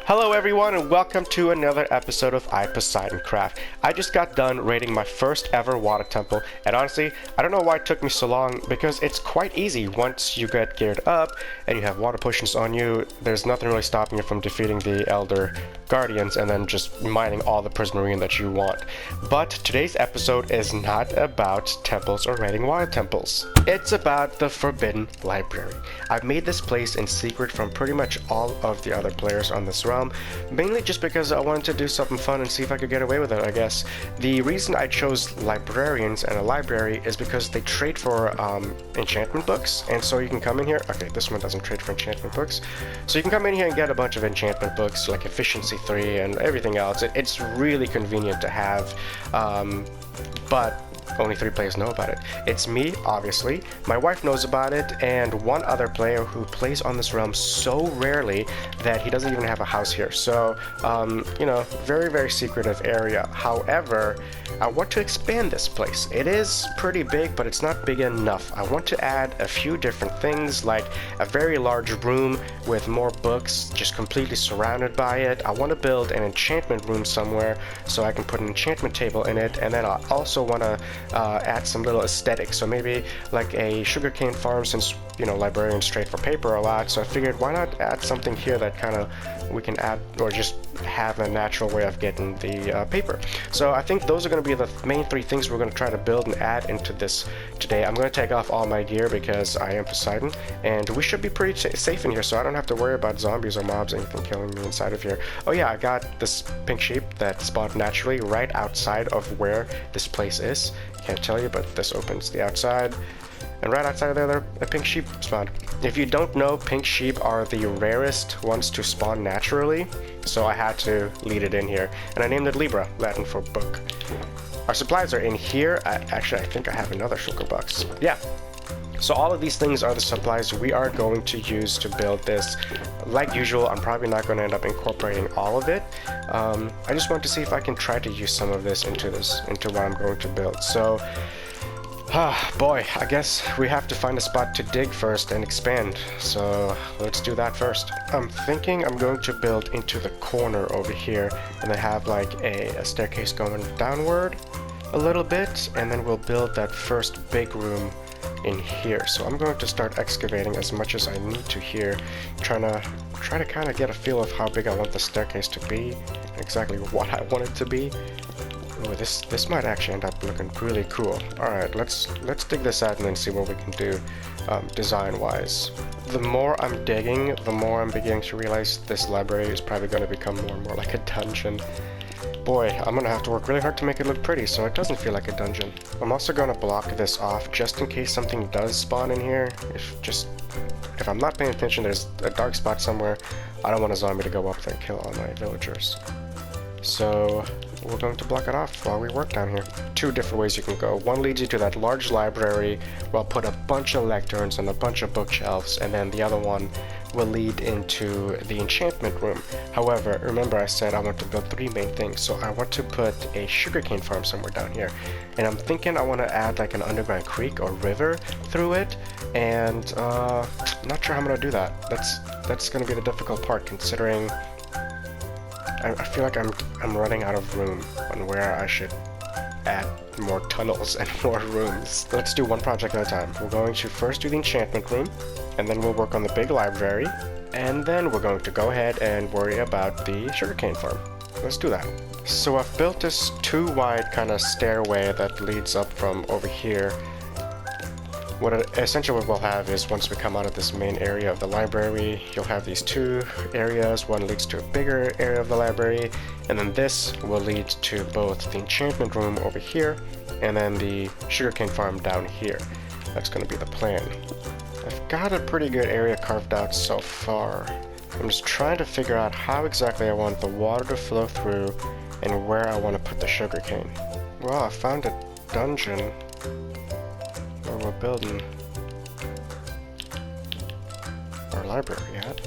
Hello everyone and welcome to another episode of iPoseidon Craft. I just got done raiding my first ever water temple, and honestly, I don't know why it took me so long because it's quite easy. Once you get geared up and you have water potions on you, there's nothing really stopping you from defeating the Elder Guardians and then just mining all the prismarine that you want. But today's episode is not about temples or raiding water temples. It's about the Forbidden Library. I've made this place in secret from pretty much all of the other players on this realm, mainly just because I wanted to do something fun and see if I could get away with it, I guess. The reason I chose librarians and a library is because they trade for enchantment books, and so you can come in here. Okay, this one doesn't trade for enchantment books. So you can come in here and get a bunch of enchantment books like Efficiency 3 and everything else. It's really convenient to have, but only 3 players know about it. It's me, obviously, my wife knows about it, and one other player who plays on this realm so rarely that he doesn't even have a house here. So, you know, very, very secretive area. However, I want to expand this place. It is pretty big, but it's not big enough. I want to add a few different things, like a very large room with more books, just completely surrounded by it. I want to build an enchantment room somewhere so I can put an enchantment table in it, and then I also want to add some little aesthetics. So maybe like a Sugarcane Farm, since, you know, librarians trade for paper a lot, so I figured why not add something here that kind of we can add, or just have a natural way of getting the paper. So I think those are going to be the main 3 things we're going to try to build and add into this today. I'm going to take off all my gear because I am Poseidon, and we should be pretty safe in here, so I don't have to worry about zombies or mobs or anything killing me inside of here. Oh yeah, I got this pink sheep that spawned naturally right outside of where this place is. Can't tell you, but this opens the outside, and right outside of there, a pink sheep spawned. If you don't know, pink sheep are the rarest ones to spawn naturally, so I had to lead it in here, and I named it Libra, Latin for book. Our supplies are in here. Actually, I think I have another sugar box. Yeah. So all of these things are the supplies we are going to use to build this. Like usual, I'm probably not going to end up incorporating all of it. I just want to see if I can try to use some of this into what I'm going to build. So, boy, I guess we have to find a spot to dig first and expand. So let's do that first. I'm thinking I'm going to build into the corner over here, and then have like a staircase going downward a little bit, and then we'll build that first big room in here. So I'm going to start excavating as much as I need to here, try to kind of get a feel of how big I want the staircase to be, exactly what I want it to be. Ooh, this might actually end up looking really cool. Alright, let's dig this out and then see what we can do design wise. The more I'm digging, the more I'm beginning to realize this library is probably going to become more and more like a dungeon. Boy, I'm gonna have to work really hard to make it look pretty so it doesn't feel like a dungeon. I'm also gonna block this off just in case something does spawn in here. If I'm not paying attention, there's a dark spot somewhere. I don't want a zombie to go up there and kill all my villagers. So we're going to block it off while we work down here. 2 different ways you can go. One leads you to that large library where I'll put a bunch of lecterns and a bunch of bookshelves, and then the other one will lead into the enchantment room. However, remember I said I want to build 3 main things, so I want to put a sugarcane farm somewhere down here, and I'm thinking I want to add like an underground creek or river through it, and I'm not sure how I'm going to do that. That's going to be the difficult part, considering I feel like I'm running out of room on where I should add more tunnels and more rooms. Let's do one project at a time. We're going to first do the enchantment room, and then we'll work on the big library, and then we're going to go ahead and worry about the sugarcane farm. Let's do that. So I've built this 2 wide kind of stairway that leads up from over here. Essentially what we'll have is, once we come out of this main area of the library, you'll have these 2 areas. One leads to a bigger area of the library, and then this will lead to both the enchantment room over here and then the sugarcane farm down here. That's going to be the plan. I've got a pretty good area carved out so far. I'm just trying to figure out how exactly I want the water to flow through and where I want to put the sugarcane. Well, I found a dungeon where we're building our library at.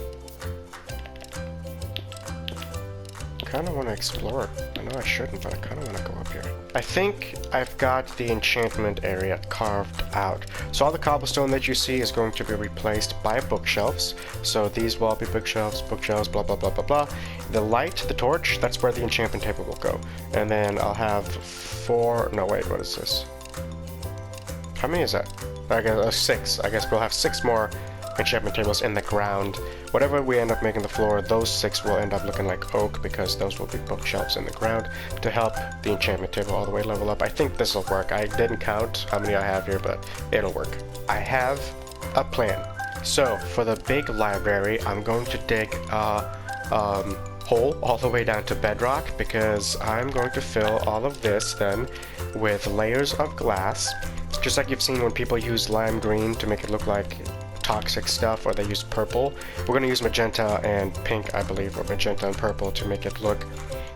kind of want to explore. I know I shouldn't, but I kind of want to go up here. I think I've got the enchantment area carved out. So all the cobblestone that you see is going to be replaced by bookshelves. So these will all be bookshelves, blah, blah, blah, blah, blah. The light, the torch, that's where the enchantment table will go. And then I'll have 4, no wait, what is this? How many is that? I guess 6. I guess we'll have 6 more enchantment tables in the ground. Whatever we end up making the floor, those 6 will end up looking like oak because those will be bookshelves in the ground to help the enchantment table all the way level up. I think this will work. I didn't count how many I have here, but it'll work. I have a plan. So for the big library, I'm going to dig a hole all the way down to bedrock because I'm going to fill all of this then with layers of glass, just like you've seen when people use lime green to make it look like toxic stuff, or they use purple. We're going to use magenta and pink, I believe, or magenta and purple to make it look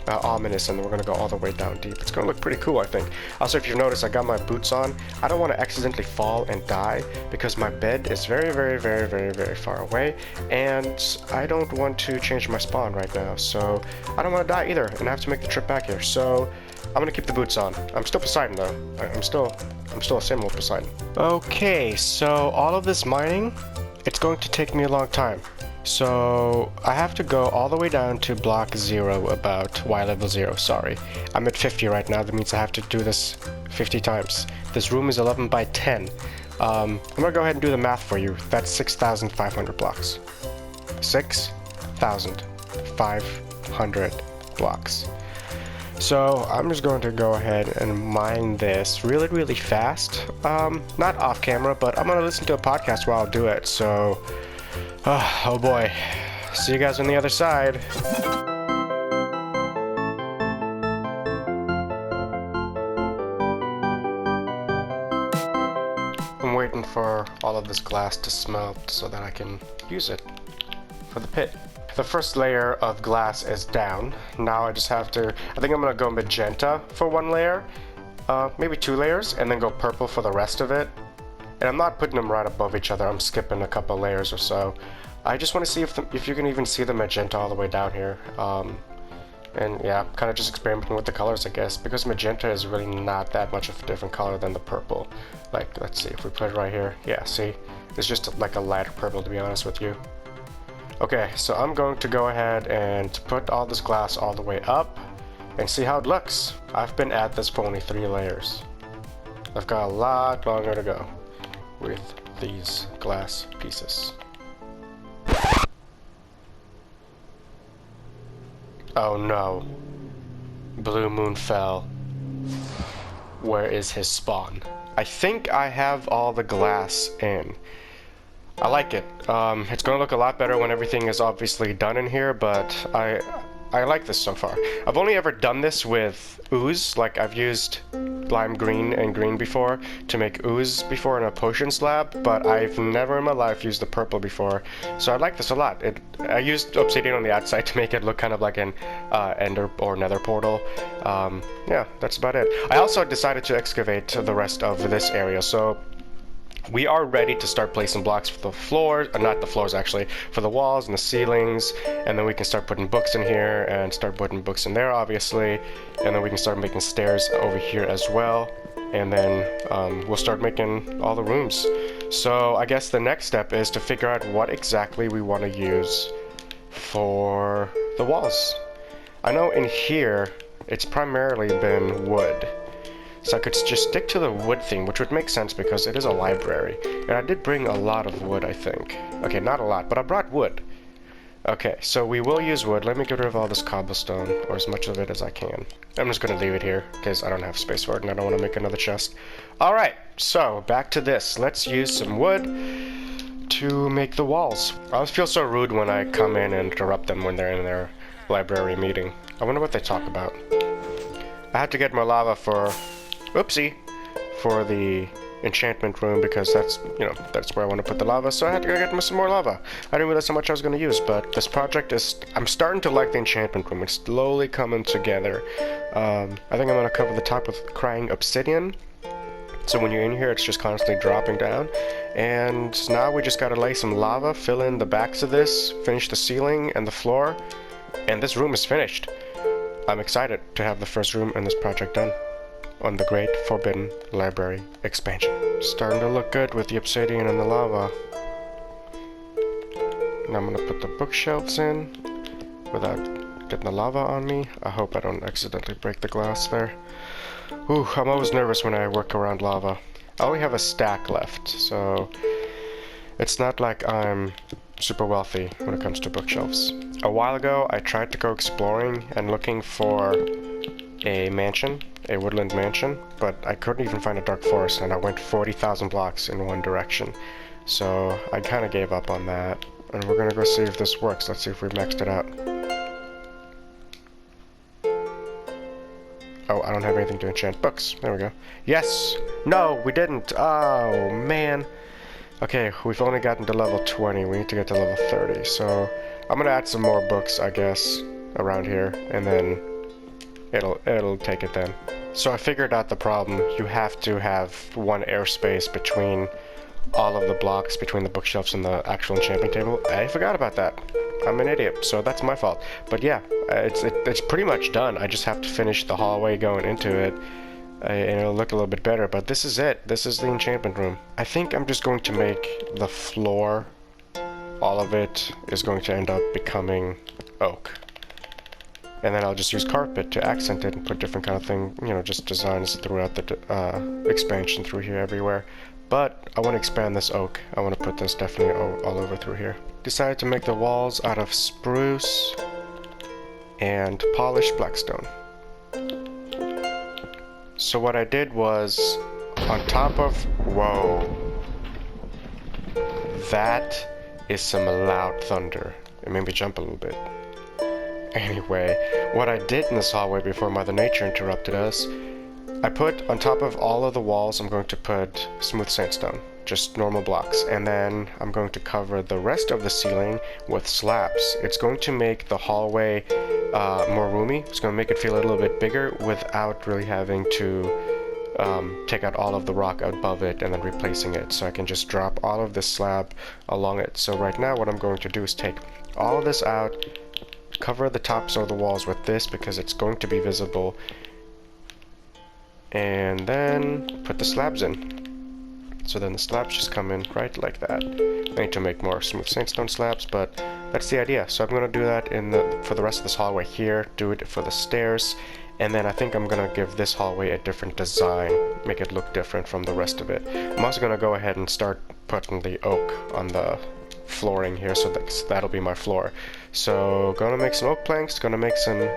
ominous, and we're going to go all the way down deep. It's going to look pretty cool, I think. Also, if you've noticed, I got my boots on. I don't want to accidentally fall and die because my bed is very, very, very, very, very far away, and I don't want to change my spawn right now, so I don't want to die either, and I have to make the trip back here. So I'm gonna keep the boots on. I'm still Poseidon though. I'm still a sim with Poseidon. Okay, so all of this mining, it's going to take me a long time. So I have to go all the way down to block 0 about Y level 0, sorry. I'm at 50 right now, that means I have to do this 50 times. This room is 11 by 10. I'm gonna go ahead and do the math for you. That's 6,500 blocks. 6,500 blocks. So I'm just going to go ahead and mine this really, really fast. Not off camera, but I'm going to listen to a podcast while I do it. So, oh boy. See you guys on the other side. I'm waiting for all of this glass to smelt so that I can use it for the pit. The first layer of glass is down. Now I just have to, I think I'm gonna go magenta for 1 layer, maybe 2 layers, and then go purple for the rest of it. And I'm not putting them right above each other, I'm skipping a couple layers or so. I just want to see if you can even see the magenta all the way down here. And yeah, kind of just experimenting with the colors, I guess, because magenta is really not that much of a different color than the purple. Like, let's see, if we put it right here, yeah, see? It's just like a lighter purple, to be honest with you. Okay, so I'm going to go ahead and put all this glass all the way up and see how it looks. I've been at this for only 3 layers. I've got a lot longer to go with these glass pieces. Oh no. Blue moon fell. Where is his spawn? I think I have all the glass in. I like it. It's gonna look a lot better when everything is obviously done in here, but I like this so far. I've only ever done this with ooze, like I've used lime green and green before to make ooze before in a potion slab, but I've never in my life used the purple before, so I like this a lot. I used obsidian on the outside to make it look kind of like an ender or nether portal. Yeah, that's about it. I also decided to excavate the rest of this area, so we are ready to start placing blocks for the floors, not the floors actually, for the walls and the ceilings, and then we can start putting books in here and start putting books in there obviously, and then we can start making stairs over here as well, and then we'll start making all the rooms. So I guess the next step is to figure out what exactly we want to use for the walls. I know in here it's primarily been wood. So I could just stick to the wood theme, which would make sense because it is a library. And I did bring a lot of wood, I think. Okay, not a lot, but I brought wood. Okay, so we will use wood. Let me get rid of all this cobblestone, or as much of it as I can. I'm just going to leave it here, because I don't have space for it, and I don't want to make another chest. Alright, so back to this. Let's use some wood to make the walls. I always feel so rude when I come in and interrupt them when they're in their library meeting. I wonder what they talk about. I had to get more lava for... Oopsie, for the enchantment room because that's, you know, that's where I want to put the lava, so I had to go get some more lava. I didn't realize how much I was going to use, but this project is, I'm starting to like the enchantment room. It's slowly coming together. I think I'm going to cover the top with crying obsidian, so when you're in here it's just constantly dropping down, and now we just got to lay some lava, fill in the backs of this, finish the ceiling and the floor, and this room is finished. I'm excited to have the first room in this project done on the Great Forbidden Library expansion. Starting to look good with the obsidian and the lava. Now I'm gonna put the bookshelves in without getting the lava on me. I hope I don't accidentally break the glass there. Ooh, I'm always nervous when I work around lava. I only have a stack left, so it's not like I'm super wealthy when it comes to bookshelves. A while ago, I tried to go exploring and looking for a mansion, a woodland mansion, but I couldn't even find a dark forest, and I went 40,000 blocks in one direction. So I kind of gave up on that, and we're gonna go see if this works. Let's see if we've maxed it out. Oh, I don't have anything to enchant books. There we go. Yes! No, we didn't! Oh, man. Okay, we've only gotten to level 20. We need to get to level 30. So I'm gonna add some more books, I guess, around here, and then it'll take it then. So I figured out the problem. You have to have one airspace between all of the blocks between the bookshelves and the actual enchantment table. I forgot about that. I'm an idiot, so that's my fault. But yeah, it's pretty much done. I just have to finish the hallway going into it, and it'll look a little bit better. But this is it. This is the enchantment room. I think I'm just going to make the floor, all of it is going to end up becoming oak. And then I'll just use carpet to accent it and put different kind of thing, you know, just designs throughout the expansion through here everywhere. But I want to expand this oak. I want to put this definitely all over through here. Decided to make the walls out of spruce and polished blackstone. So what I did was, on top of... Whoa. That is some loud thunder. It made me jump a little bit. Anyway, what I did in this hallway before Mother Nature interrupted us, I put on top of all of the walls, I'm going to put smooth sandstone, just normal blocks, and then I'm going to cover the rest of the ceiling with slabs. It's going to make the hallway more roomy. It's going to make it feel a little bit bigger without really having to take out all of the rock above it and then replacing it. So I can just drop all of this slab along it. So right now what I'm going to do is take all of this out, cover the tops of the walls with this because it's going to be visible, and then put the slabs in. So then the slabs just come in right like that. I need to make more smooth sandstone slabs, but that's the idea. So I'm going to do that for the rest of this hallway here, do it for the stairs, and then I think I'm going to give this hallway a different design, make it look different from the rest of it. I'm also going to go ahead and start putting the oak on the flooring here, so that'll be my floor. So gonna make some oak planks, gonna make some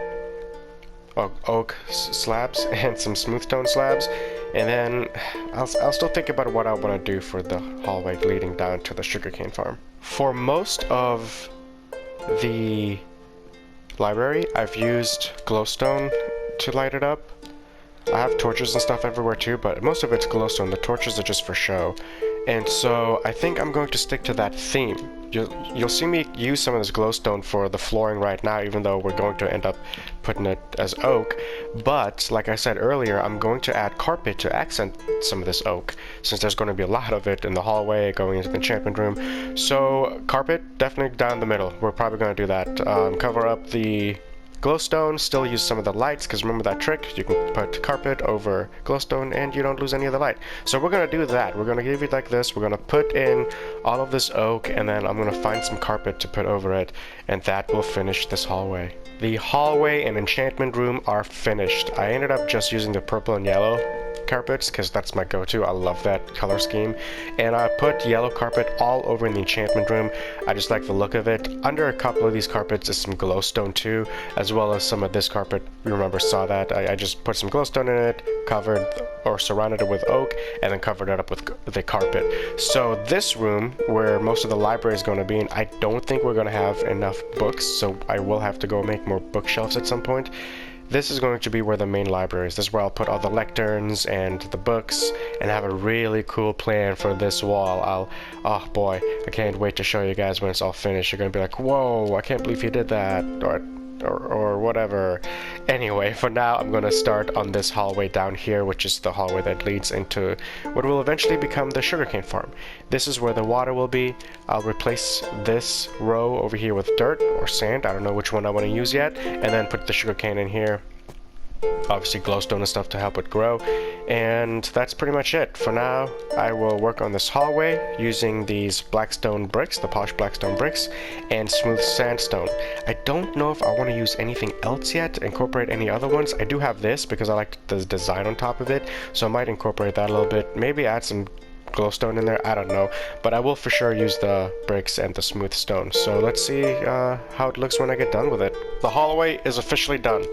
oak slabs and some smooth stone slabs, and then I'll still think about what I want to do for the hallway leading down to the Sugarcane Farm. For most of the library, I've used glowstone to light it up. I have torches and stuff everywhere too, but most of it's glowstone. The torches are just for show. And so I think I'm going to stick to that theme. You'll see me use some of this glowstone for the flooring right now, even though we're going to end up putting it as oak. But, like I said earlier, I'm going to add carpet to accent some of this oak, since there's going to be a lot of it in the hallway going into the enchantment room. So, carpet, definitely down the middle. We're probably going to do that. Cover up the glowstone, still use some of the lights, because remember that trick? You can put carpet over glowstone and you don't lose any of the light. So we're going to do that. We're going to give it like this. We're going to put in all of this oak, and then I'm going to find some carpet to put over it, and that will finish this hallway. The hallway and enchantment room are finished. I ended up just using the purple and yellow carpets because that's my go-to. I love that color scheme, and I put yellow carpet all over in the enchantment room. I just like the look of it. Under a couple of these carpets is some glowstone too, as well as some of this carpet. You remember saw that I just put some glowstone in it, covered or surrounded it with oak, and then covered it up with the carpet. So this room where most of the library is going to be in, I don't think we're going to have enough books, so I will have to go make more bookshelves at some point. This is going to be where the main library is. This is where I'll put all the lecterns and the books, and have a really cool plan for this wall. Oh boy, I can't wait to show you guys when it's all finished. You're gonna be like, whoa, I can't believe he did that. Or or whatever. Anyway, for now, I'm gonna start on this hallway down here, which is the hallway that leads into what will eventually become the Sugarcane Farm. This is where the water will be. I'll replace this row over here with dirt or sand. I don't know which one I want to use yet. And then put the sugarcane in here. Obviously glowstone and stuff to help it grow. And that's pretty much it. For now, I will work on this hallway using these blackstone bricks, the polished blackstone bricks, and smooth sandstone. I don't know if I want to use anything else yet, incorporate any other ones. I do have this because I like the design on top of it, so I might incorporate that a little bit. Maybe add some glowstone in there, I don't know, but I will for sure use the bricks and the smooth stone. So let's see how it looks when I get done with it. The hallway is officially done.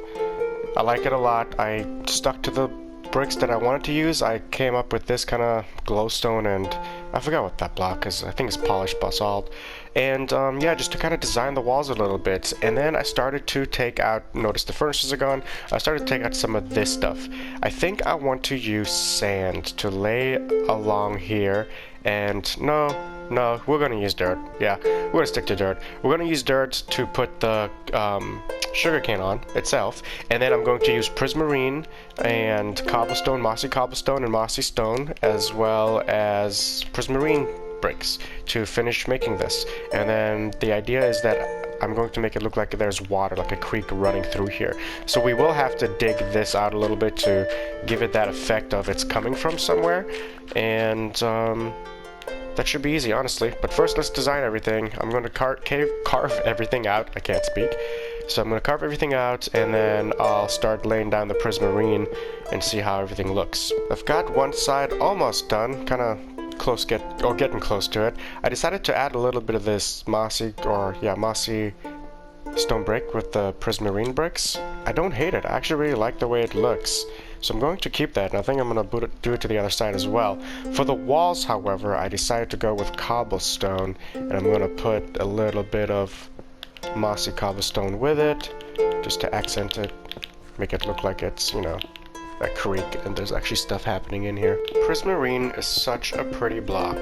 I like it a lot. I stuck to the bricks that I wanted to use. I came up with this kind of glowstone, and I forgot what that block is. I think it's polished basalt. And yeah, just to kind of design the walls a little bit. And then I started to take out, notice the furnaces are gone, I started to take out some of this stuff. I think I want to use sand to lay along here. And no, we're gonna use dirt. Yeah, we're gonna stick to dirt. We're gonna use dirt to put the sugarcane on itself, and then I'm going to use prismarine and cobblestone, mossy stone, as well as prismarine bricks to finish making this. And then the idea is that I'm going to make it look like there's water, like a creek running through here. So we will have to dig this out a little bit to give it that effect of it's coming from somewhere. And that should be easy, honestly. But first, let's design everything. I'm going to carve everything out. I can't speak. So I'm going to carve everything out, and then I'll start laying down the prismarine and see how everything looks. I've got one side almost done, kind of getting close to it. I decided to add a little bit of this mossy stone brick with the prismarine bricks. I don't hate it. I actually really like the way it looks. So I'm going to keep that, and I think I'm going to do it to the other side as well. For the walls, however, I decided to go with cobblestone, and I'm going to put a little bit of mossy cobblestone with it, just to accent it, make it look like it's, you know, a creek, and there's actually stuff happening in here. Prismarine is such a pretty block,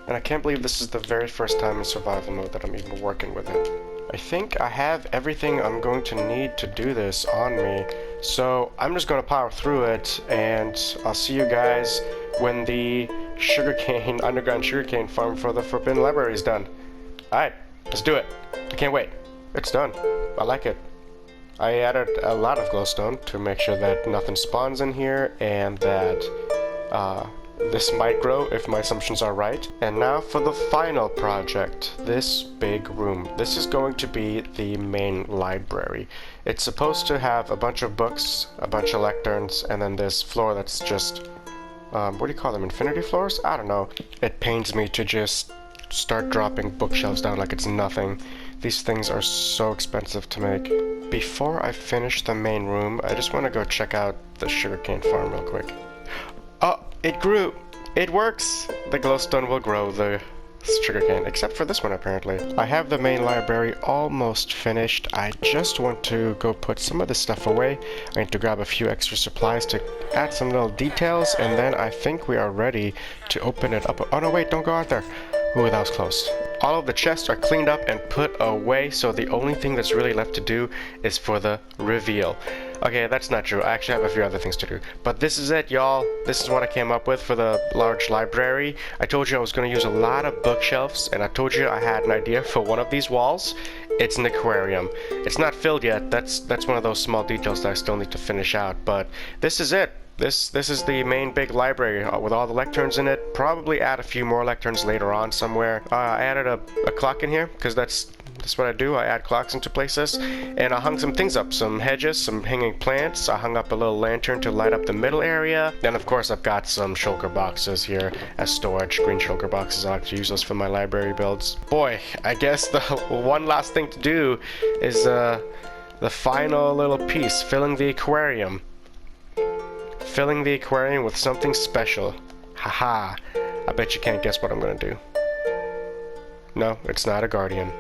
and I can't believe this is the very first time in survival mode that I'm even working with it. I think I have everything I'm going to need to do this on me, so I'm just going to power through it, and I'll see you guys when the underground sugarcane farm for the Forbidden Library is done. Alright, let's do it. I can't wait. It's done. I like it. I added a lot of glowstone to make sure that nothing spawns in here, and that this might grow if my assumptions are right. And now for the final project, this big room. This is going to be the main library. It's supposed to have a bunch of books, a bunch of lecterns, and then this floor that's just, what do you call them, infinity floors? I don't know. It pains me to just start dropping bookshelves down like it's nothing. These things are so expensive to make. Before I finish the main room, I just want to go check out the Sugarcane Farm real quick. Oh, it grew! It works! The glowstone will grow the sugarcane, except for this one apparently. I have the main library almost finished. I just want to go put some of this stuff away. I need to grab a few extra supplies to add some little details, and then I think we are ready to open it up. Oh no, wait, don't go out there. Ooh, that was close. All of the chests are cleaned up and put away, so the only thing that's really left to do is for the reveal. Okay, that's not true. I actually have a few other things to do. But this is it, y'all. This is what I came up with for the large library. I told you I was going to use a lot of bookshelves, and I told you I had an idea for one of these walls. It's an aquarium. It's not filled yet. That's one of those small details that I still need to finish out. But this is it. This is the main big library with all the lecterns in it. Probably add a few more lecterns later on somewhere. I added a clock in here because that's what I do. I add clocks into places. And I hung some things up, some hedges, some hanging plants. I hung up a little lantern to light up the middle area. Then of course I've got some shulker boxes here as storage, green shulker boxes. I like to use those for my library builds. Boy, I guess the one last thing to do is the final little piece, filling the aquarium. Filling the aquarium with something special. Haha. I bet you can't guess what I'm gonna do. No, it's not a guardian.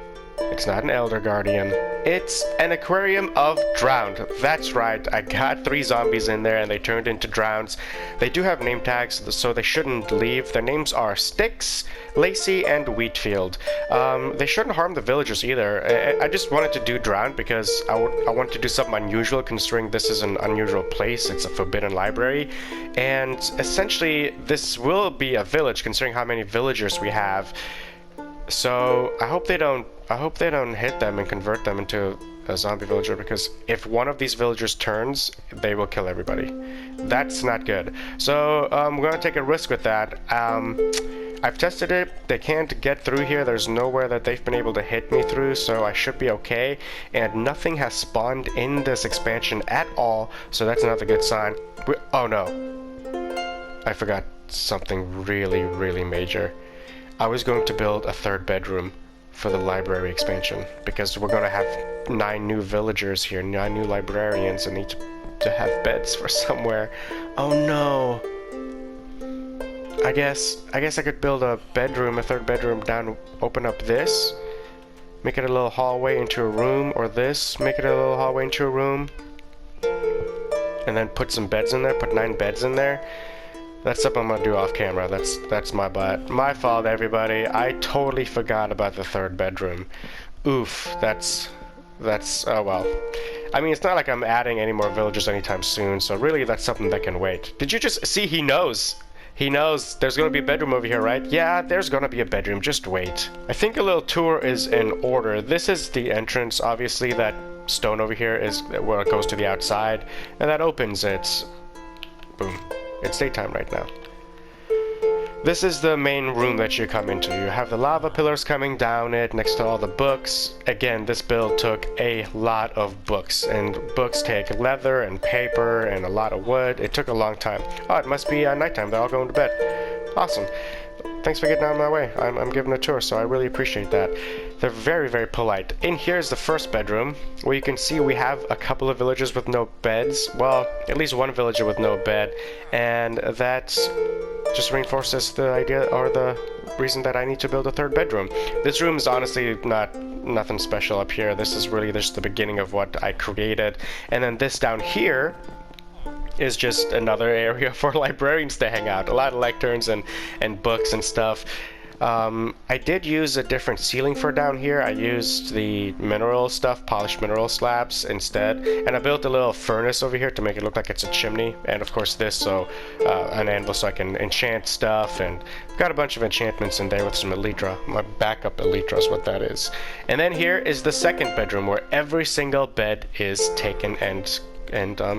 It's not an Elder Guardian. It's an aquarium of drowned. That's right, I got 3 zombies in there and they turned into drowns. They do have name tags, so they shouldn't leave. Their names are Sticks, Lacey, and Wheatfield. They shouldn't harm the villagers either. I just wanted to do drowned because I wanted to do something unusual, considering this is an unusual place. It's a forbidden library. And essentially, this will be a village, considering how many villagers we have. So I hope they don't hit them and convert them into a zombie villager, because if one of these villagers turns, they will kill everybody. That's not good. So we're gonna take a risk with that. I've tested it. They can't get through here. There's nowhere that they've been able to hit me through, so I should be okay. And nothing has spawned in this expansion at all, so that's another good sign. Oh no. I forgot something really, really major. I was going to build a 3rd bedroom for the library expansion, because we're going to have 9 new villagers here, 9 new librarians, and need to have beds for somewhere. Oh no. I guess I could build a bedroom, a 3rd bedroom down, open up this, make it a little hallway into a room, or this, make it a little hallway into a room, and then put some beds in there, put 9 beds in there. That's something I'm gonna do off camera. That's my butt. My fault, everybody. I totally forgot about the 3rd bedroom. Oof. That's oh well. I mean, it's not like I'm adding any more villagers anytime soon, so really that's something that can wait. Did you just see? He knows. He knows there's gonna be a bedroom over here, right? Yeah, there's gonna be a bedroom. Just wait. I think a little tour is in order. This is the entrance. Obviously, that stone over here is where it goes to the outside, and that opens it. Boom. It's daytime right now. This is the main room that you come into. You have the lava pillars coming down it next to all the books. Again, this build took a lot of books, and books take leather and paper and a lot of wood. It took a long time. Oh, it must be nighttime. They're all going to bed. Awesome. Thanks for getting out of my way. I'm giving a tour, so I really appreciate that. They're very, very polite. In here is the 1st bedroom, where you can see we have a couple of villagers with no beds. Well, at least one villager with no bed, and that just reinforces the idea, or the reason, that I need to build a 3rd bedroom. This room is honestly nothing special up here. This is really just the beginning of what I created. And then this down here is just another area for librarians to hang out. A lot of lecterns and books and stuff. I did use a different ceiling for down here. I used the mineral stuff, polished mineral slabs instead, and I built a little furnace over here to make it look like it's a chimney, and of course this, so an anvil so I can enchant stuff, and I've got a bunch of enchantments in there with some elytra. My backup elytra is what that is. And then here is the 2nd bedroom, where every single bed is taken and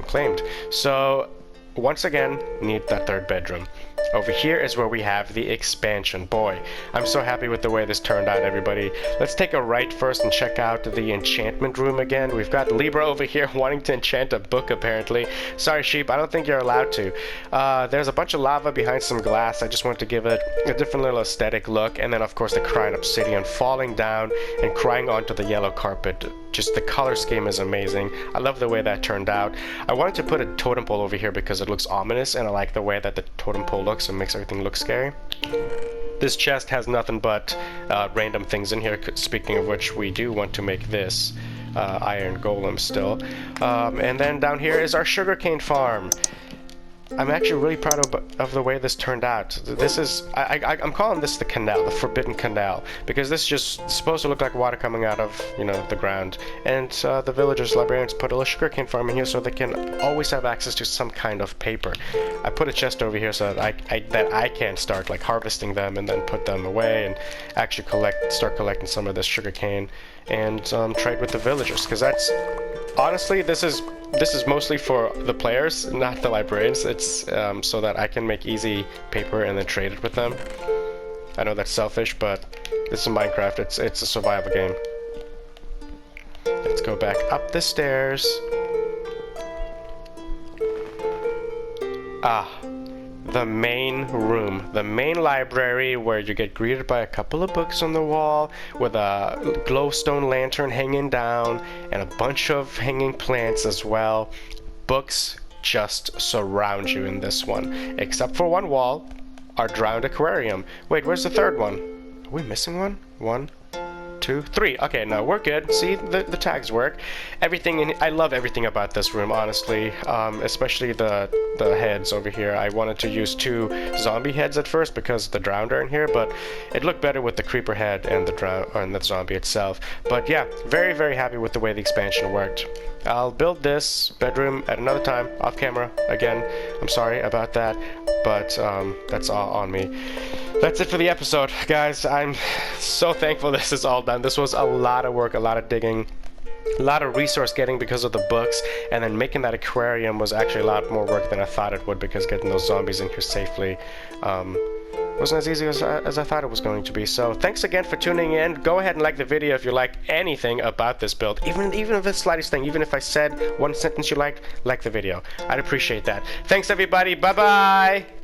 claimed. So once again, need that 3rd bedroom. Over here is where we have the expansion. Boy, I'm so happy with the way this turned out, everybody. Let's take a right first and check out the enchantment room again. We've got Libra over here wanting to enchant a book, apparently. Sorry, sheep, I don't think you're allowed to. There's a bunch of lava behind some glass. I just want to give it a different little aesthetic look. And then, of course, the crying obsidian falling down and crying onto the yellow carpet. Just the color scheme is amazing. I love the way that turned out. I wanted to put a totem pole over here because it looks ominous, and I like the way that the totem pole looks and makes everything look scary. This chest has nothing but random things in here. Speaking of which, we do want to make this iron golem still. And then down here is our sugarcane farm. I'm actually really proud of the way this turned out. This is, I'm calling this the canal, the forbidden canal, because this is just supposed to look like water coming out of, you know, the ground. And the villagers, librarians, put a little sugarcane farm in here so they can always have access to some kind of paper. I put a chest over here so that I can start like harvesting them and then put them away and actually start collecting some of this sugarcane and trade with the villagers, because that's honestly, this is mostly for the players, not the librarians. It's so that I can make easy paper and then trade it with them. I know that's selfish, but this is Minecraft. It's a survival game. Let's go back up the stairs. The main room, the main library, where you get greeted by a couple of books on the wall with a glowstone lantern hanging down and a bunch of hanging plants as well. Books just surround you in this one, except for one wall, our drowned aquarium. Wait, where's the 3rd one? Are we missing one? 2, 3. Okay, no, we're good. See, the tags work. Everything I love everything about this room, honestly. Especially the heads over here. I wanted to use 2 zombie heads at first because the drowned are in here, but it looked better with the creeper head and the zombie itself. But yeah, very, very happy with the way the expansion worked. I'll build this bedroom at another time, off camera. Again, I'm sorry about that, but that's all on me. That's it for the episode, guys. I'm so thankful this is all done. This was a lot of work, a lot of digging, a lot of resource getting because of the books, and then making that aquarium was actually a lot more work than I thought it would, because getting those zombies in here safely wasn't as easy as I thought it was going to be. So thanks again for tuning in. Go ahead and like the video if you like anything about this build, even if it's the slightest thing. Even if I said one sentence you liked, like the video. I'd appreciate that. Thanks everybody. Bye bye.